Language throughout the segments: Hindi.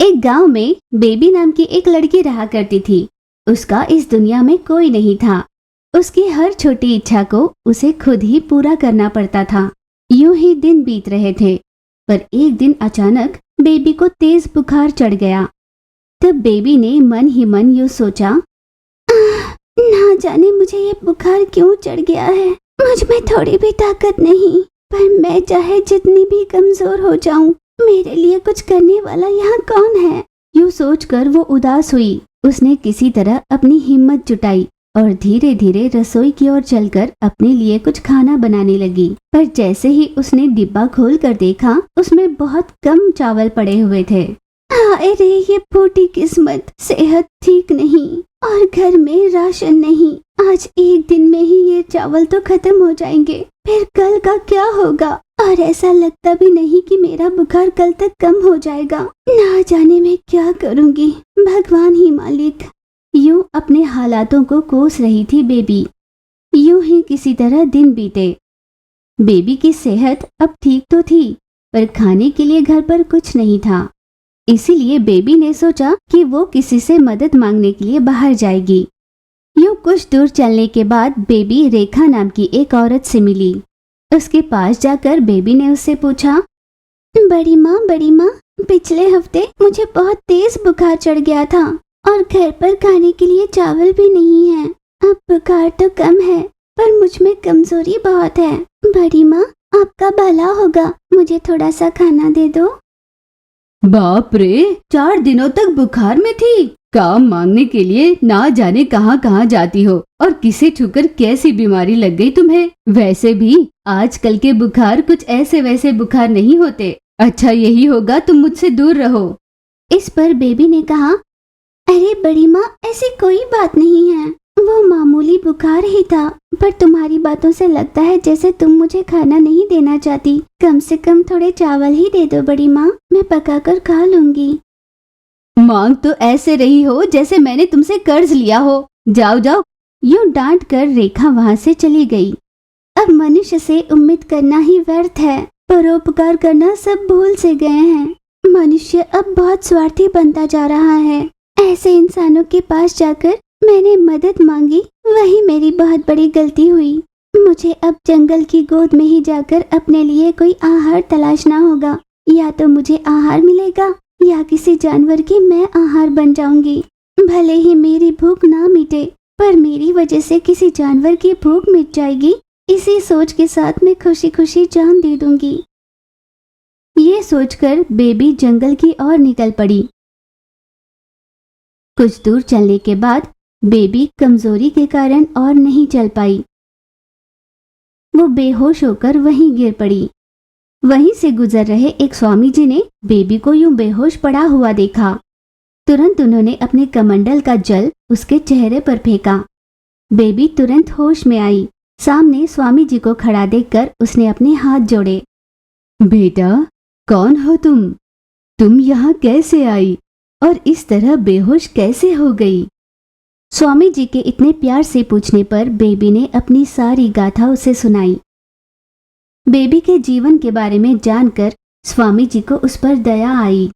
एक गांव में बेबी नाम की एक लड़की रहा करती थी। उसका इस दुनिया में कोई नहीं था। उसकी हर छोटी इच्छा को उसे खुद ही पूरा करना पड़ता था। यूं ही दिन बीत रहे थे, पर एक दिन अचानक बेबी को तेज बुखार चढ़ गया। तब बेबी ने मन ही मन यूं सोचा, ना जाने मुझे ये बुखार क्यों चढ़ गया है। मुझ में थोड़ी भी ताकत नहीं, पर मैं चाहे जितनी भी कमजोर हो जाऊं, मेरे लिए कुछ करने वाला यहाँ कौन है। यूं सोचकर वो उदास हुई। उसने किसी तरह अपनी हिम्मत जुटाई और धीरे धीरे रसोई की ओर चलकर अपने लिए कुछ खाना बनाने लगी। पर जैसे ही उसने डिब्बा खोलकर देखा, उसमें बहुत कम चावल पड़े हुए थे। हाय रे, ये फूटी किस्मत, सेहत ठीक नहीं और घर में राशन नहीं। आज एक दिन में ही ये चावल तो खत्म हो जाएंगे, फिर कल का क्या होगा। और ऐसा लगता भी नहीं कि मेरा बुखार कल तक कम हो जाएगा। ना जाने मैं क्या करूंगी, भगवान ही मालिक। यूं अपने हालातों को कोस रही थी बेबी। यूं ही किसी तरह दिन बीते। बेबी की सेहत अब ठीक तो थी, पर खाने के लिए घर पर कुछ नहीं था। इसीलिए बेबी ने सोचा कि वो किसी से मदद मांगने के लिए बाहर जाएगी। यूं कुछ दूर चलने के बाद बेबी रेखा नाम की एक औरत से मिली। उसके पास जाकर बेबी ने उससे पूछा, बड़ी माँ, पिछले हफ्ते मुझे बहुत तेज बुखार चढ़ गया था और घर पर खाने के लिए चावल भी नहीं है। अब बुखार तो कम है, पर मुझ में कमजोरी बहुत है। बड़ी माँ, आपका भला होगा, मुझे थोड़ा सा खाना दे दो। बाप रे, 4 दिनों तक बुखार में थी। काम मांगने के लिए ना जाने कहां कहां जाती हो, और किसे छूकर कैसी बीमारी लग गई तुम्हें। वैसे भी आजकल के बुखार कुछ ऐसे वैसे बुखार नहीं होते। अच्छा यही होगा तुम मुझसे दूर रहो। इस पर बेबी ने कहा, अरे बड़ी माँ, ऐसी कोई बात नहीं है, वो मामूली बुखार ही था। पर तुम्हारी बातों से लगता है जैसे तुम मुझे खाना नहीं देना चाहती। कम से कम थोड़े चावल ही दे दो बड़ी माँ, मैं पकाकर खा लूंगी। मांग तो ऐसे रही हो जैसे मैंने तुमसे कर्ज लिया हो। जाओ जाओ। यूं डांट कर रेखा वहाँ से चली गई। अब मनुष्य से उम्मीद करना ही व्यर्थ है, परोपकार करना सब भूल से गए हैं। मनुष्य अब बहुत स्वार्थी बनता जा रहा है। ऐसे इंसानों के पास जाकर मैंने मदद मांगी, वही मेरी बहुत बड़ी गलती हुई। मुझे अब जंगल की गोद में ही जाकर अपने लिए कोई आहार तलाशना होगा। या तो मुझे आहार मिलेगा या किसी जानवर की मैं आहार बन जाऊंगी। भले ही मेरी भूख ना मिटे, पर मेरी वजह से किसी जानवर की भूख मिट जाएगी। इसी सोच के साथ मैं खुशी खुशी जान दे दूंगी। ये सोचकर बेबी जंगल की ओर निकल पड़ी। कुछ दूर चलने के बाद बेबी कमजोरी के कारण और नहीं चल पाई। वो बेहोश होकर वहीं गिर पड़ी। वहीं से गुजर रहे एक स्वामी जी ने बेबी को यूं बेहोश पड़ा हुआ देखा। तुरंत उन्होंने अपने कमंडल का जल उसके चेहरे पर फेंका। बेबी तुरंत होश में आई। सामने स्वामी जी को खड़ा देखकर उसने अपने हाथ जोड़े। बेटा, कौन हो तुम यहाँ कैसे आई और इस तरह बेहोश कैसे हो गई। स्वामी जी के इतने प्यार से पूछने पर बेबी ने अपनी सारी गाथा उसे सुनाई। बेबी के जीवन के बारे में जानकर स्वामी जी को उस पर दया आई।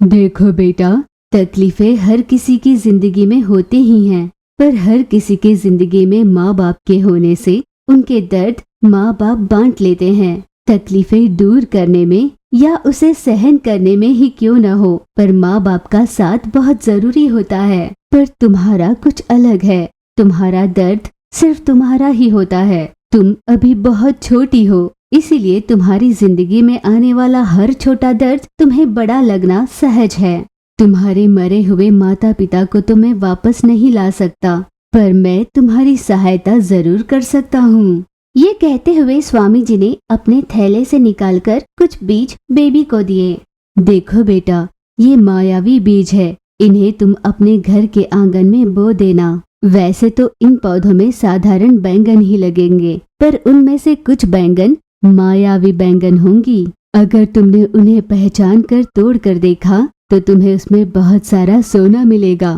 देखो बेटा, तकलीफें हर किसी की जिंदगी में होती ही हैं, पर हर किसी की जिंदगी में माँ बाप के होने से उनके दर्द माँ बाप बांट लेते हैं। तकलीफें दूर करने में या उसे सहन करने में ही क्यों न हो, पर माँ बाप का साथ बहुत जरूरी होता है। पर तुम्हारा कुछ अलग है। तुम्हारा दर्द सिर्फ तुम्हारा ही होता है। तुम अभी बहुत छोटी हो, इसीलिए तुम्हारी जिंदगी में आने वाला हर छोटा दर्द तुम्हें बड़ा लगना सहज है। तुम्हारे मरे हुए माता पिता को तो मैं वापस नहीं ला सकता, पर मैं तुम्हारी सहायता जरूर कर सकता हूँ। ये कहते हुए स्वामी जी ने अपने थैले से निकालकर कुछ बीज बेबी को दिए। देखो बेटा, ये मायावी बीज है, इन्हें तुम अपने घर के आंगन में बो देना। वैसे तो इन पौधों में साधारण बैंगन ही लगेंगे, पर उनमें से कुछ बैंगन मायावी बैंगन होंगी। अगर तुमने उन्हें पहचान कर तोड़ कर देखा तो तुम्हें उसमें बहुत सारा सोना मिलेगा।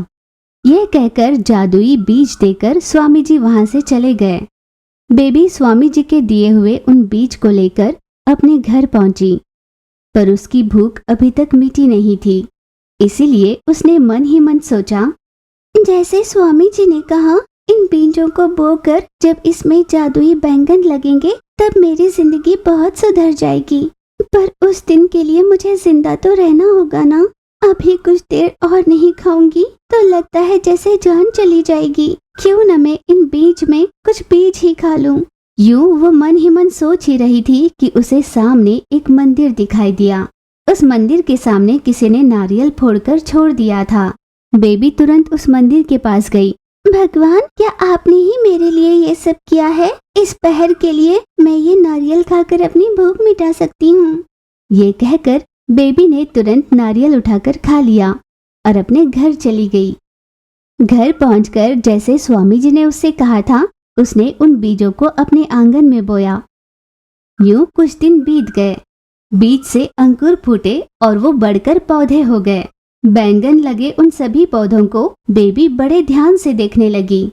ये कहकर जादुई बीज देकर स्वामी जी वहाँ से चले गए। बेबी स्वामी जी के दिए हुए उन बीज को लेकर अपने घर पहुंची, पर उसकी भूख अभी तक मिटी नहीं थी। इसीलिए उसने मन ही मन सोचा, जैसे स्वामी जी ने कहा, इन बीजों को बोकर जब इसमें जादुई बैंगन लगेंगे तब मेरी जिंदगी बहुत सुधर जाएगी। पर उस दिन के लिए मुझे जिंदा तो रहना होगा ना। अभी कुछ देर और नहीं खाऊंगी तो लगता है जैसे जान चली जाएगी। क्यों न मैं इन बीज में कुछ बीज ही खा लूं। यूं वो मन ही मन सोच ही रही थी कि उसे सामने एक मंदिर दिखाई दिया। उस मंदिर के सामने किसी ने नारियल फोड़कर छोड़ दिया था। बेबी तुरंत उस मंदिर के पास गई। भगवान, क्या आपने ही मेरे लिए ये सब किया है? इस पहर के लिए मैं ये नारियल खाकर अपनी भूख मिटा सकती हूँ। ये कहकर बेबी ने तुरंत नारियल उठाकर खा लिया और अपने घर चली गई। घर पहुंचकर जैसे स्वामी जी ने उससे कहा था, उसने उन बीजों को अपने आंगन में बोया। यूं कुछ दिन बीत गए। बीज से अंकुर फूटे और वो बढ़कर पौधे हो गए। बैंगन लगे उन सभी पौधों को बेबी बड़े ध्यान से देखने लगी।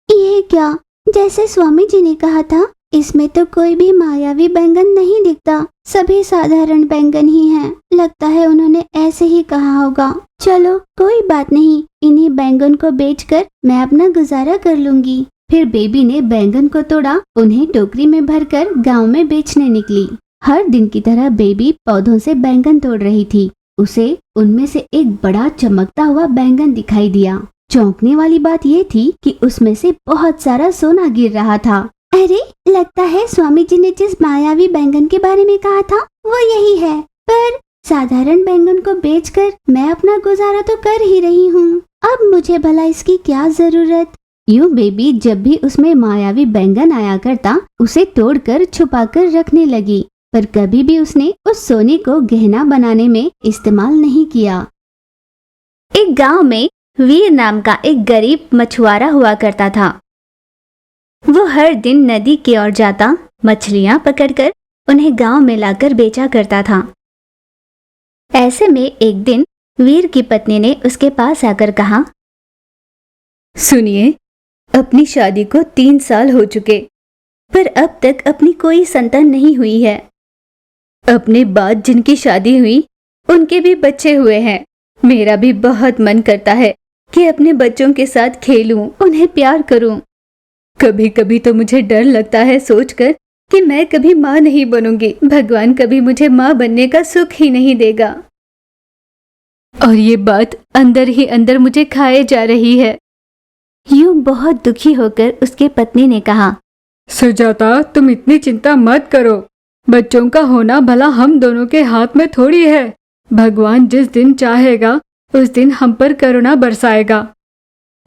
ये क्या? जैसे स्वामी जी ने कहा था, इसमें तो कोई भी मायावी बैंगन नहीं दिखता। सभी साधारण बैंगन ही हैं। लगता है उन्होंने ऐसे ही कहा होगा। चलो कोई बात नहीं, इन्हीं बैंगन को बेचकर मैं अपना गुजारा कर लूंगी। फिर बेबी ने बैंगन को तोड़ा, उन्हें टोकरी में भरकर गांव में बेचने निकली। हर दिन की तरह बेबी पौधों से बैंगन तोड़ रही थी। उसे उनमें से एक बड़ा चमकता हुआ बैंगन दिखाई दिया। चौंकने वाली बात ये थी कि उसमें से बहुत सारा सोना गिर रहा था। अरे, लगता है स्वामी जी ने जिस मायावी बैंगन के बारे में कहा था वो यही है। पर साधारण बैंगन को बेचकर मैं अपना गुजारा तो कर ही रही हूँ। अब मुझे भला इसकी क्या जरूरत। यूं बेबी जब भी उसमें मायावी बैंगन आया करता, उसे तोड़कर छुपाकर रखने लगी। पर कभी भी उसने उस सोने को गहना बनाने में इस्तेमाल नहीं किया। एक गांव में वीर नाम का एक गरीब मछुआरा हुआ करता था। वो हर दिन नदी की ओर जाता, मछलियां पकड़कर उन्हें गांव में लाकर बेचा करता था। ऐसे में एक दिन वीर की पत्नी ने उसके पास आकर कहा, सुनिए, अपनी शादी को 3 साल हो चुके, पर अब तक अपनी कोई संतान नहीं हुई है। अपने बाद जिनकी शादी हुई उनके भी बच्चे हुए हैं। मेरा भी बहुत मन करता है कि अपने बच्चों के साथ खेलूं, उन्हें प्यार करूं। कभी कभी तो मुझे डर लगता है सोचकर कि मैं कभी माँ नहीं बनूंगी। भगवान कभी मुझे माँ बनने का सुख ही नहीं देगा। और ये बात अंदर ही अंदर मुझे खाए जा रही है। यूं बहुत दुखी होकर उसके पत्नी ने कहा, सुजाता, तुम इतनी चिंता मत करो। बच्चों का होना भला हम दोनों के हाथ में थोड़ी है। भगवान जिस दिन चाहेगा उस दिन हम पर करुणा बरसाएगा।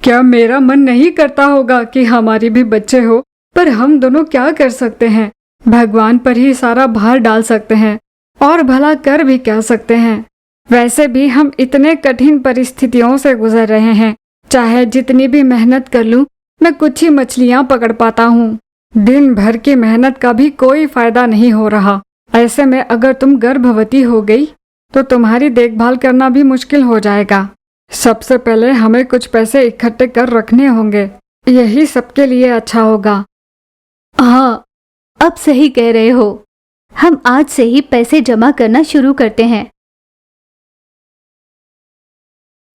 क्या मेरा मन नहीं करता होगा कि हमारी भी बच्चे हो, पर हम दोनों क्या कर सकते हैं। भगवान पर ही सारा भार डाल सकते हैं और भला कर भी क्या सकते हैं। वैसे भी हम इतने कठिन परिस्थितियों से गुजर रहे हैं। चाहे जितनी भी मेहनत कर लूं, मैं कुछ ही मछलियां पकड़ पाता हूँ। दिन भर की मेहनत का भी कोई फायदा नहीं हो रहा। ऐसे में अगर तुम गर्भवती हो गई तो तुम्हारी देखभाल करना भी मुश्किल हो जाएगा। सबसे पहले हमें कुछ पैसे इकट्ठे कर रखने होंगे। यही सबके लिए अच्छा होगा। हाँ, अब सही कह रहे हो। हम आज से ही पैसे जमा करना शुरू करते हैं।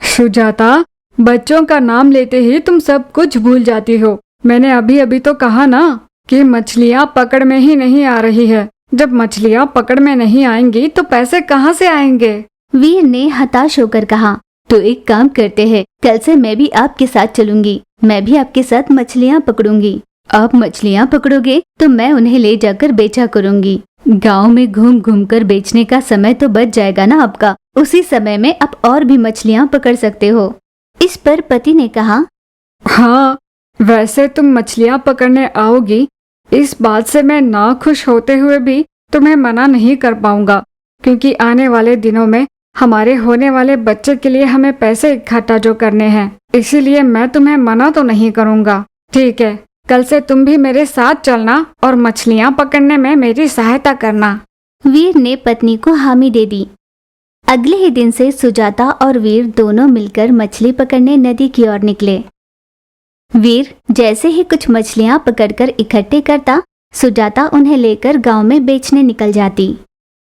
सुजाता, बच्चों का नाम लेते ही तुम सब कुछ भूल जाती हो। मैंने अभी अभी तो कहा ना कि मछलियाँ पकड़ में ही नहीं आ रही है। जब मछलियाँ पकड़ में नहीं आएंगी तो पैसे कहाँ से आएंगे? वीर ने हताश होकर कहा, तो एक काम करते हैं, कल से मैं भी आपके साथ चलूंगी। मैं भी आपके साथ मछलियाँ पकड़ूंगी। आप मछलियाँ पकड़ोगे तो मैं उन्हें ले जाकर बेचा करूंगी। गांव में घूम घूम कर बेचने का समय तो बच जाएगा ना आपका। उसी समय में आप और भी मछलियाँ पकड़ सकते हो। इस पर पति ने कहा, हाँ, वैसे तुम मछलियाँ पकड़ने आओगी, इस बात से मैं ना खुश होते हुए भी तुम्हें मना नहीं कर पाऊंगा, क्योंकि आने वाले दिनों में हमारे होने वाले बच्चे के लिए हमें पैसे इकट्ठा जो करने हैं। इसीलिए मैं तुम्हें मना तो नहीं करूंगा। ठीक है, कल से तुम भी मेरे साथ चलना और मछलियाँ पकड़ने में मेरी सहायता करना। वीर ने पत्नी को हामी दे दी। अगले ही दिन से सुजाता और वीर दोनों मिलकर मछली पकड़ने नदी की ओर निकले। वीर जैसे ही कुछ मछलियां पकड़कर इकट्ठे करता, सुजाता उन्हें लेकर गांव में बेचने निकल जाती।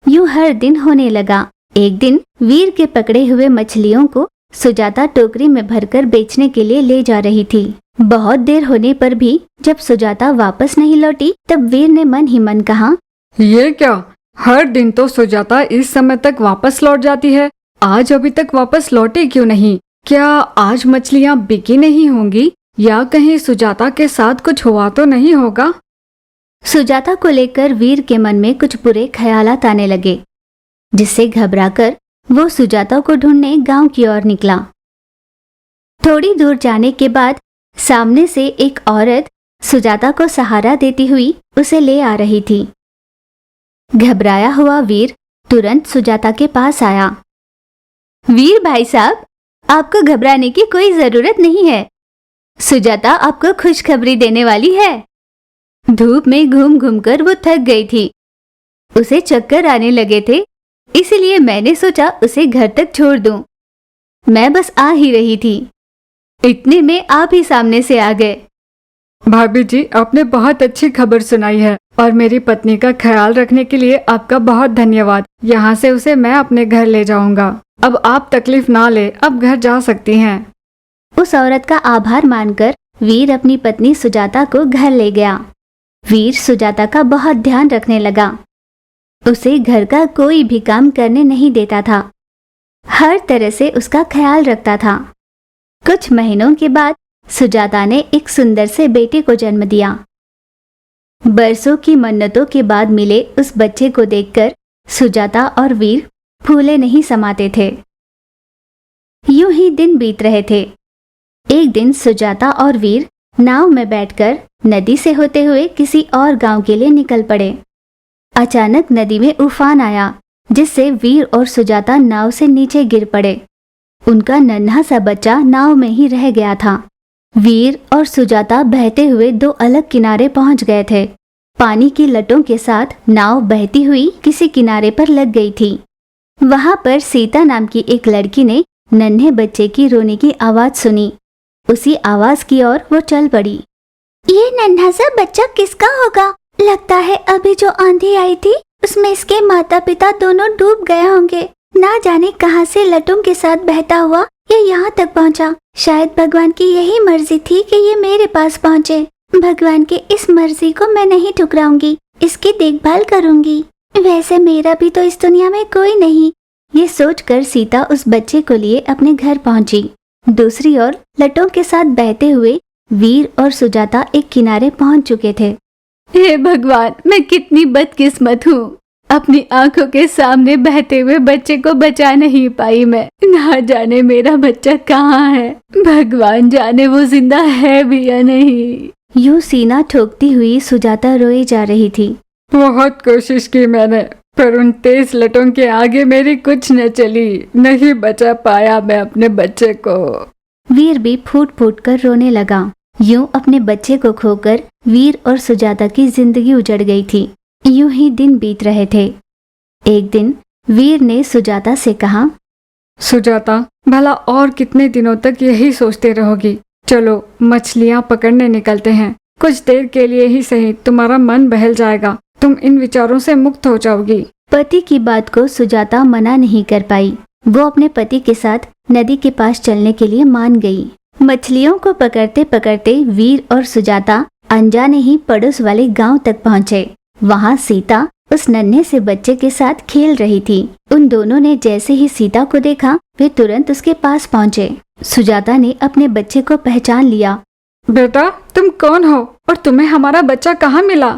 यूं हर दिन होने लगा। एक दिन वीर के पकड़े हुए मछलियों को सुजाता टोकरी में भरकर बेचने के लिए ले जा रही थी। बहुत देर होने पर भी जब सुजाता वापस नहीं लौटी तब वीर ने मन ही मन कहा, ये क्या, हर दिन तो सुजाता इस समय तक वापस लौट जाती है, आज अभी तक वापस लौटी क्यों नहीं? क्या आज मछलियाँ बिकी नहीं होंगी या कहीं सुजाता के साथ कुछ हुआ तो नहीं होगा? सुजाता को लेकर वीर के मन में कुछ बुरे ख्यालात आने लगे, जिससे घबराकर वो सुजाता को ढूंढने गांव की ओर निकला। थोड़ी दूर जाने के बाद सामने से एक औरत सुजाता को सहारा देती हुई उसे ले आ रही थी। घबराया हुआ वीर तुरंत सुजाता के पास आया। वीर भाई साहब, आपको घबराने की कोई जरूरत नहीं है। सुजाता आपको खुशखबरी देने वाली है। धूप में घूम घूम कर वो थक गई थी, उसे चक्कर आने लगे थे, इसलिए मैंने सोचा उसे घर तक छोड़ दूं। मैं बस आ ही रही थी, इतने में आप ही सामने से आ गए। भाभी जी, आपने बहुत अच्छी खबर सुनाई है और मेरी पत्नी का ख्याल रखने के लिए आपका बहुत धन्यवाद। यहाँ से उसे मैं अपने घर ले जाऊंगा। अब आप तकलीफ ना ले, अब घर जा सकती हैं। उस औरत का आभार मानकर वीर अपनी पत्नी सुजाता को घर ले गया। वीर सुजाता का बहुत ध्यान रखने लगा। उसे घर का कोई भी काम करने नहीं देता था, हर तरह से उसका ख्याल रखता था। कुछ महीनों के बाद सुजाता ने एक सुंदर से बेटे को जन्म दिया। बरसों की मन्नतों के बाद मिले उस बच्चे को देखकर सुजाता और वीर फूले नहीं समाते थे। यूं ही दिन बीत रहे थे। एक दिन सुजाता और वीर नाव में बैठकर नदी से होते हुए किसी और गांव के लिए निकल पड़े। अचानक नदी में उफान आया, जिससे वीर और सुजाता नाव से नीचे गिर पड़े। उनका नन्हा सा बच्चा नाव में ही रह गया था। वीर और सुजाता बहते हुए दो अलग किनारे पहुंच गए थे। पानी की लटों के साथ नाव बहती हुई किसी किनारे पर लग गई थी। वहां पर सीता नाम की एक लड़की ने नन्हे बच्चे की रोने की आवाज सुनी। उसी आवाज की ओर वो चल पड़ी। ये नन्हा सा बच्चा किसका होगा? लगता है अभी जो आंधी आई थी उसमें इसके माता पिता दोनों डूब गए होंगे। ना जाने कहां से लटों के साथ बहता हुआ ये यहाँ तक पहुँचा। शायद भगवान की यही मर्जी थी कि ये मेरे पास पहुँचे। भगवान की इस मर्जी को मैं नहीं ठुकराऊंगी, इसकी देखभाल करूंगी। वैसे मेरा भी तो इस दुनिया में कोई नहीं। ये सोचकर सीता उस बच्चे को लिए अपने घर पहुंची। दूसरी ओर लटों के साथ बहते हुए वीर और सुजाता एक किनारे पहुंच चुके थे। हे भगवान, मैं कितनी बदकिस्मत हूँ। अपनी आंखों के सामने बहते हुए बच्चे को बचा नहीं पाई मैं। ना जाने मेरा बच्चा कहाँ है। भगवान जाने वो जिंदा है भी या नहीं। यूं सीना ठोकती हुई सुजाता रोई जा रही थी। बहुत कोशिश की मैंने, पर उन तेज लटों के आगे मेरी कुछ न चली। नहीं बचा पाया मैं अपने बच्चे को। वीर भी फूट फूट कर रोने लगा। यूं अपने बच्चे को खोकर वीर और सुजाता की जिंदगी उजड़ गई थी। यूं ही दिन बीत रहे थे। एक दिन वीर ने सुजाता से कहा, सुजाता, भला और कितने दिनों तक यही सोचते रहोगी? चलो मछलियाँ पकड़ने निकलते हैं। कुछ देर के लिए ही सही, तुम्हारा मन बहल जाएगा, तुम इन विचारों से मुक्त हो जाओगी। पति की बात को सुजाता मना नहीं कर पाई। वो अपने पति के साथ नदी के पास चलने के लिए मान गई। मछलियों को पकड़ते पकड़ते वीर और सुजाता अनजाने ही पड़ोस वाले गांव तक पहुंचे। वहां सीता उस नन्हे से बच्चे के साथ खेल रही थी। उन दोनों ने जैसे ही सीता को देखा वे तुरंत उसके पास पहुंचे। सुजाता ने अपने बच्चे को पहचान लिया। बेटा, तुम कौन हो और तुम्हें हमारा बच्चा कहाँ मिला?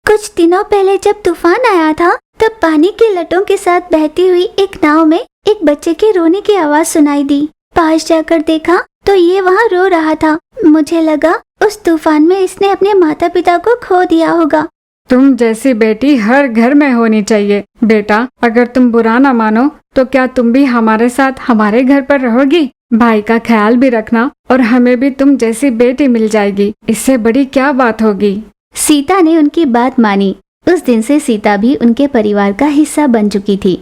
कुछ दिनों पहले जब तूफान आया था तब पानी की लटों के साथ बहती हुई एक नाव में एक बच्चे के रोने की आवाज सुनाई दी। पास जाकर देखा तो ये वहाँ रो रहा था। मुझे लगा उस तूफान में इसने अपने माता पिता को खो दिया होगा। तुम जैसी बेटी हर घर में होनी चाहिए। बेटा, अगर तुम बुरा ना मानो तो क्या तुम भी हमारे साथ हमारे घर पर रहोगी? भाई का ख्याल भी रखना और हमें भी तुम जैसी बेटी मिल जाएगी। इससे बड़ी क्या बात होगी? सीता ने उनकी बात मानी। उस दिन से सीता भी उनके परिवार का हिस्सा बन चुकी थी।